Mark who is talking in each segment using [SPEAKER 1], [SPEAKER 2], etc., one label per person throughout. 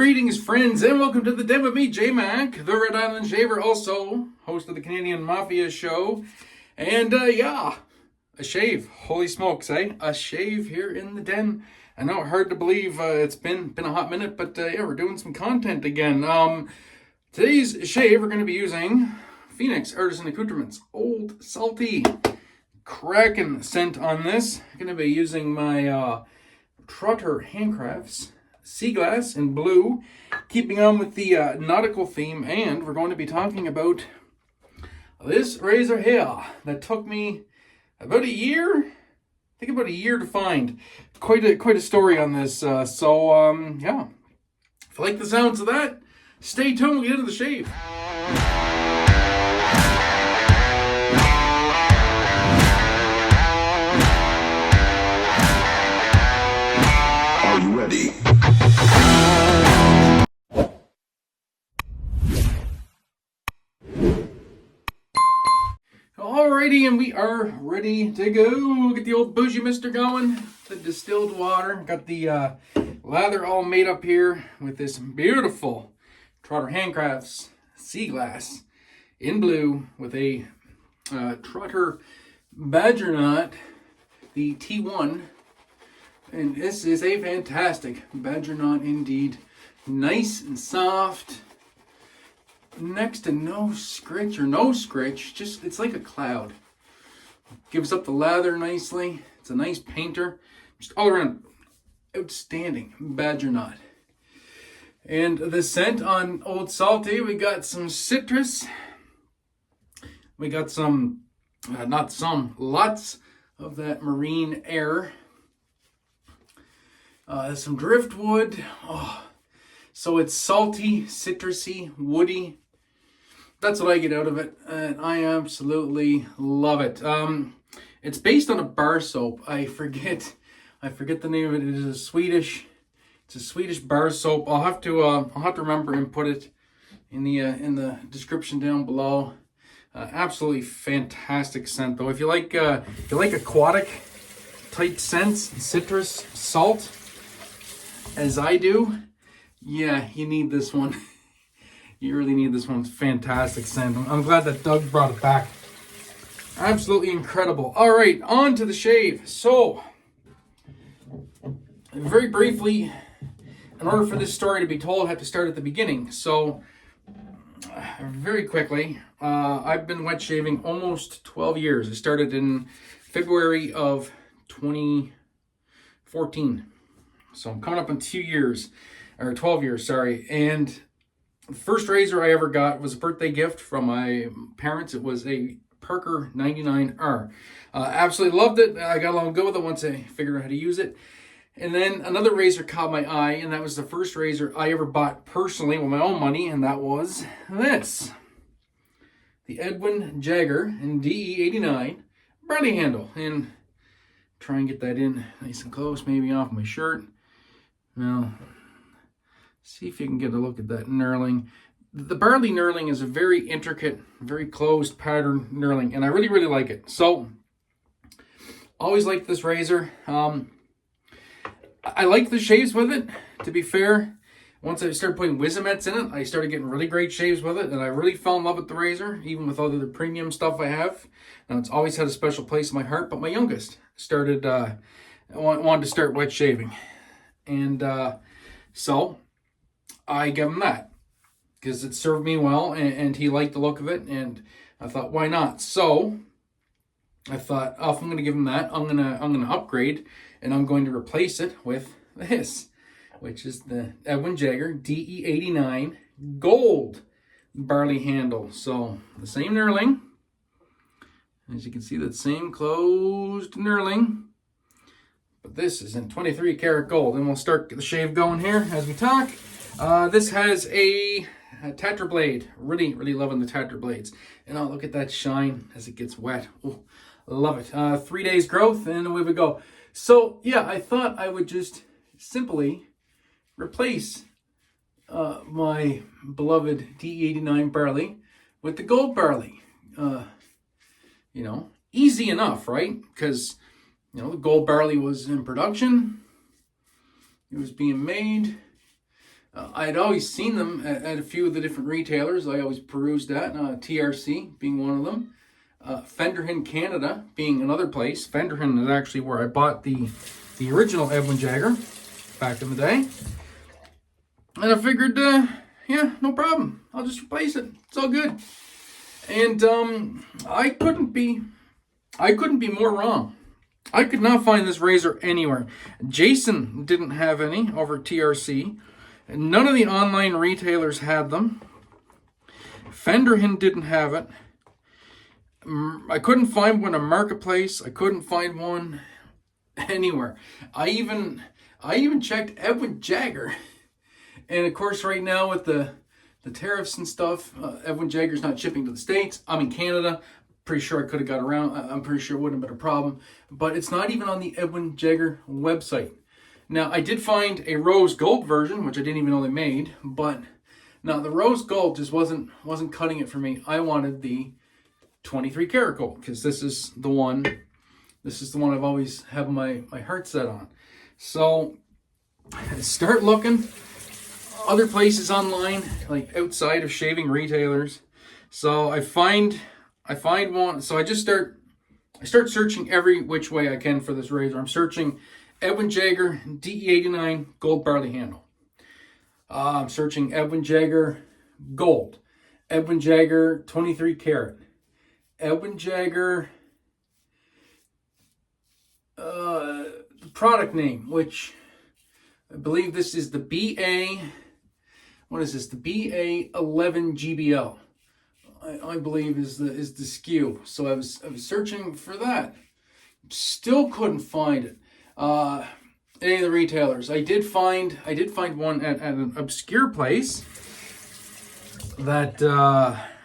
[SPEAKER 1] Greetings, friends, and welcome to the den with me, J-Mac, the Red Island Shaver, also host of the Canadian Mafia show. And a shave. Holy smokes, eh? A shave here in the den. I know, hard to believe it's been a hot minute, but we're doing some content again. Today's shave, we're going to be using Phoenix Artisan Accoutrements Old Salty. Cracking scent on this. I'm going to be using my Trotter Handcrafts Sea Glass in blue, keeping on with the nautical theme, and we're going to be talking about this razor here that took me about a year, I think about a year to find. Quite a story on this, yeah. If you like the sounds of that, stay tuned, we'll get into the shave.
[SPEAKER 2] Are you ready?
[SPEAKER 1] Alrighty, and we are ready to go. Get the old bougie mister going. The distilled water. Got the lather all made up here with this beautiful Trotter Handcrafts Sea Glass in blue with a Trotter Badger Knot, the T1. And this is a fantastic Badger Knot indeed. Nice and soft. Next to no scritch, just it's like a cloud. Gives up the lather nicely. It's a nice painter. Just all around outstanding Badger Knot. And the scent on Old Salty, we got some citrus. We got lots of that marine air. Some driftwood. Oh, so it's salty, citrusy, woody. That's what I get out of it, and I absolutely love it. It's based on a bar soap. I forget the name of it. It is a Swedish bar soap. I'll have to remember and put it in the description down below. Absolutely fantastic scent though. If you like aquatic type scents, citrus, salt, as I do, yeah, you need this one. You really need this one. It's fantastic scent. I'm glad that Doug brought it back. Absolutely incredible. All right, on to the shave. So, very briefly, in order for this story to be told, I have to start at the beginning. So, very quickly, I've been wet shaving almost 12 years. I started in February of 2014. So, I'm coming up on 2 years, or 12 years, sorry. And the first razor I ever got was a birthday gift from my parents. It was a Parker 99R. Absolutely loved it. I got along good with it once I figured out how to use it. And then another razor caught my eye, and that was the first razor I ever bought personally with my own money, and that was this. The Edwin Jagger in DE89 Bradley handle. And try and get that in nice and close, maybe off my shirt. Now, see if you can get a look at that knurling. The barley knurling is a very intricate, very closed pattern knurling, and I really, really like it. So, always liked this razor. I like the shaves with it, to be fair. Once I started putting Wizamets in it, I started getting really great shaves with it, and I really fell in love with the razor, even with all the other premium stuff I have. Now, it's always had a special place in my heart, but my youngest wanted to start wet shaving. And so I gave him that because it served me well, and he liked the look of it, and I thought, why not? So I thought, if I'm going to give him that, I'm gonna upgrade, and I'm going to replace it with this, which is the Edwin Jagger DE89 Gold barley handle. So the same knurling, as you can see, that same closed knurling. But this is in 23 karat gold, and we'll start the shave going here as we talk. This has a Tetra blade. Really, really loving the Tetra blades. And look at that shine as it gets wet. Oh, love it. 3 days growth, and away we go. So, yeah, I thought I would just simply replace my beloved D89 barley with the gold barley. Easy enough, right? Because the gold barley was in production. It was being made. I'd always seen them at a few of the different retailers. I always perused that, TRC being one of them. Fenderhin Canada being another place. Fenderhin is actually where I bought the original Edwin Jagger back in the day. And I figured, yeah, no problem. I'll just replace it. It's all good. And I couldn't be more wrong. I could not find this razor anywhere. Jason didn't have any over TRC. None of the online retailers had them. Fenderhin didn't have it. I couldn't find one in Marketplace. I couldn't find one anywhere. I even checked Edwin Jagger. And of course, right now with the tariffs and stuff, Edwin Jagger's not shipping to the States. I'm in Canada. Pretty sure I could have got around. I'm pretty sure it wouldn't have been a problem. But it's not even on the Edwin Jagger website. Now, I did find a rose gold version, which I didn't even know they made. But now the rose gold just wasn't cutting it for me. I wanted the 23 karat gold, because this is the one I've always had my heart set on. So I start looking other places online, like outside of shaving retailers. So I find one. So I start searching every which way I can for this razor. I'm searching Edwin Jagger DE89 gold barley handle. I'm searching Edwin Jagger gold, Edwin Jagger 23 karat, Edwin Jagger the product name, which I believe this is the BA. What is this? The BA11 GBL. I believe is the SKU. So I was searching for that. Still couldn't find it. Any of the retailers. I did find one at an obscure place that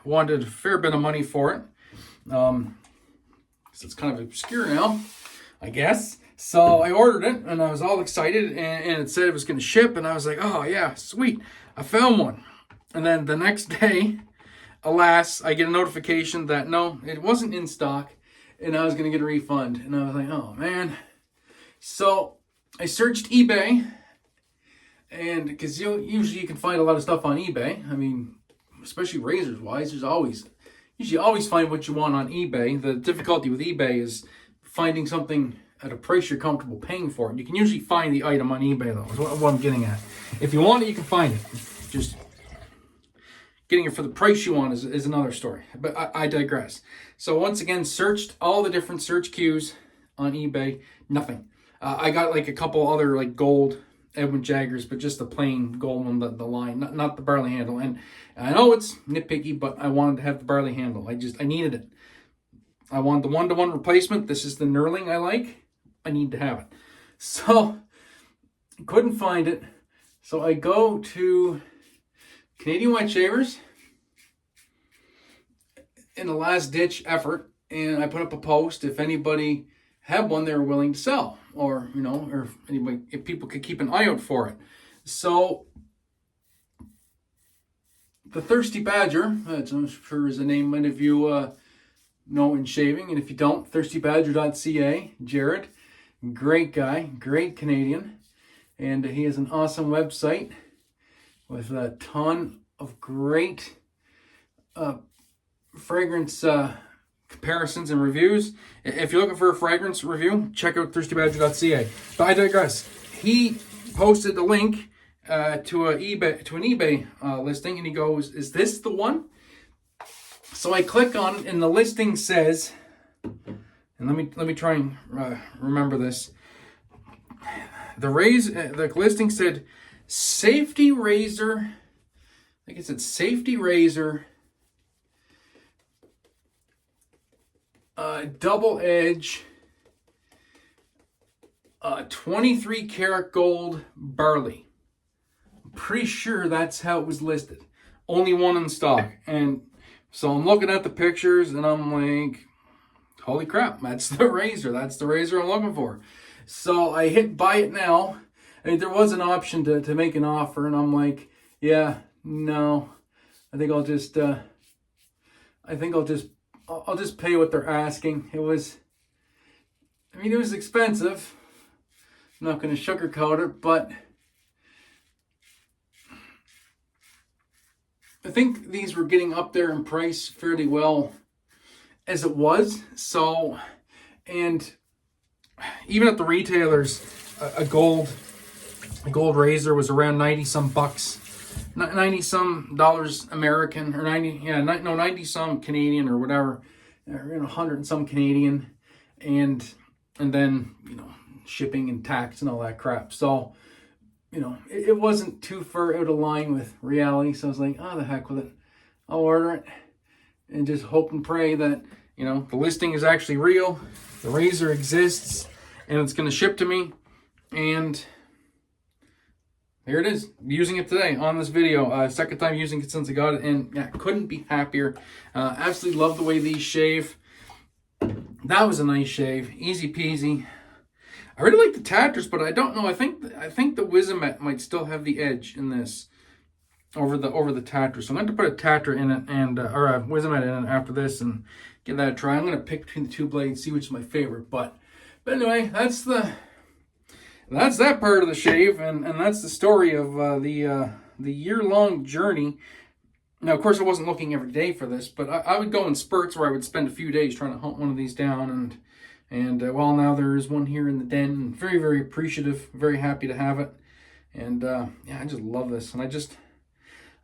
[SPEAKER 1] wanted a fair bit of money for it. So it's kind of obscure now, I guess. So I ordered it, and I was all excited, and it said it was going to ship, and I was like, oh yeah, sweet, I found one. And then the next day, alas, I get a notification that no, it wasn't in stock, and I was going to get a refund. And I was like, oh man. So I searched eBay, and because usually you can find a lot of stuff on eBay. I mean, especially razors wise, usually always find what you want on eBay. The difficulty with eBay is finding something at a price you're comfortable paying for it. You can usually find the item on eBay, though, is what I'm getting at. If you want it, you can find it. Just getting it for the price you want is another story. But I digress. So once again, searched all the different search queues on eBay. Nothing. I got like a couple other like gold Edwin Jaggers, but just the plain gold one, the line, not the barley handle. And I know it's nitpicky, but I wanted to have the barley handle. I needed it. I want the one-to-one replacement. This is the knurling I like. I need to have it. So, couldn't find it. So I go to Canadian White Shavers in a last-ditch effort, and I put up a post if anybody had one they were willing to sell, or or if people could keep an eye out for it. So the Thirsty Badger, I'm sure is a name many of you know in shaving, and if you don't, thirstybadger.ca. Jared, great guy, great Canadian, and he has an awesome website with a ton of great fragrance comparisons and reviews. If you're looking for a fragrance review, check out thirstybadger.ca. But I digress. He posted the link to an eBay listing, and he goes, "Is this the one?" So I click on it, and the listing says, and let me try and remember this. The listing said safety razor. I think it said safety razor, double edge, 23 karat gold barley. I'm pretty sure that's how it was listed. Only one in stock. And so I'm looking at the pictures, and I'm like, holy crap, that's the razor. That's the razor I'm looking for. So I hit buy it now. I mean, there was an option to make an offer, and I'm like, yeah, no. I think I'll just pay what they're asking. It was expensive. I'm not going to sugarcoat it, but I think these were getting up there in price fairly well as it was. So, and even at the retailers, a gold razor was around 90 some bucks, 90 some dollars American, or 90 some Canadian or whatever, or 100 and some Canadian, and then shipping and tax and all that crap. So it wasn't too far out of line with reality. So I was like, oh, the heck with it, I'll order it and just hope and pray that the listing is actually real, the razor exists, and it's going to ship to me. And here it is, using it today on this video. Second time using it since I got it, and yeah, couldn't be happier. Absolutely love the way these shave. That was a nice shave, easy peasy. I really like the tatters, but I don't know. I think the Wizamet might still have the edge in this over the tatter. So I'm going to put a tatter in it or a Wizamet in it after this and give that a try. I'm going to pick between the two blades, see which is my favorite. But anyway, that's that part of the shave, and that's the story of the year-long journey. Now, of course, I wasn't looking every day for this, but I would go in spurts where I would spend a few days trying to hunt one of these down, and well, now there is one here in the den. Very, very appreciative, very happy to have it, and yeah, I just love this, and I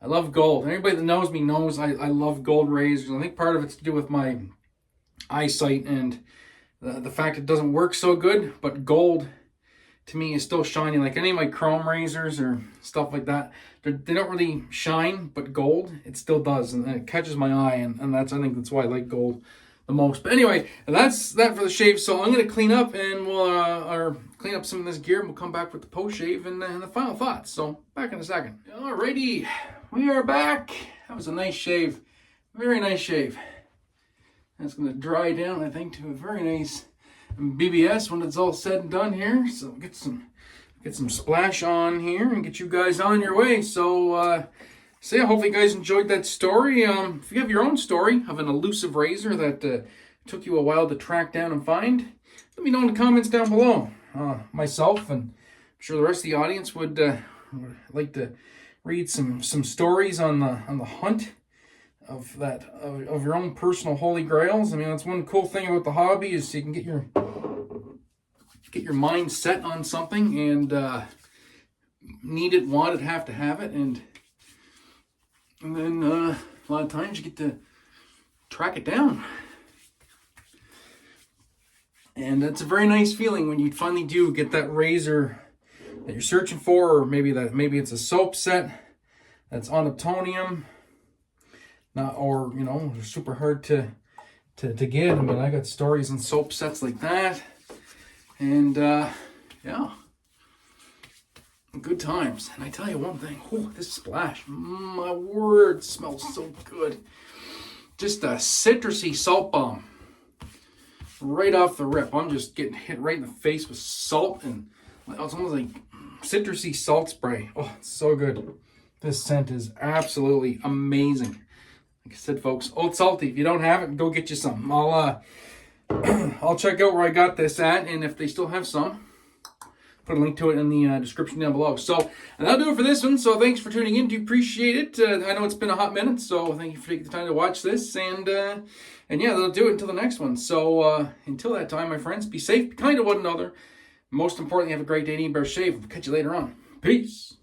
[SPEAKER 1] love gold. Anybody that knows me knows I love gold razors. I think part of it's to do with my eyesight and the fact it doesn't work so good, but gold to me is still shiny. Like any of my chrome razors or stuff like that, they don't really shine, but gold, it still does, and it catches my eye, and I think that's why I like gold the most. But anyway, that's that for the shave. So I'm going to clean up, and we'll clean up some of this gear, and we'll come back with the post shave and the final thoughts. So back in a second. Alrighty, we are back. That was a nice shave, very nice shave. That's going to dry down, I think, to a very nice BBS when it's all said and done here. So get some splash on here and get you guys on your way. So yeah, hopefully you guys enjoyed that story. If you have your own story of an elusive razor that took you a while to track down and find, let me know in the comments down below. Myself, and I'm sure the rest of the audience would like to read some stories on the hunt of your own personal holy grails. I mean, that's one cool thing about the hobby, is you can get your mind set on something, and need it, want it, have to have it, and then a lot of times you get to track it down, and it's a very nice feeling when you finally do get that razor that you're searching for, or maybe it's a soap set that's onotonium. Or super hard to get. I mean, I got stories on soap sets like that, and yeah, good times. And I tell you one thing, this splash, my word, smells so good. Just a citrusy salt bomb right off the rip. I'm just getting hit right in the face with salt, and it's almost like citrusy salt spray. Oh, it's so good. This scent is absolutely amazing. Like I said, folks, Old Salty, if you don't have it, go get you some. I'll check out where I got this at, and if they still have some, put a link to it in the description down below. So, and that'll do it for this one. So thanks for tuning in. Do appreciate it. I know it's been a hot minute, so thank you for taking the time to watch this. And yeah, that'll do it until the next one. So until that time, my friends, be safe, be kind to one another. Most importantly, have a great day and eat better shave. We'll catch you later on. Peace.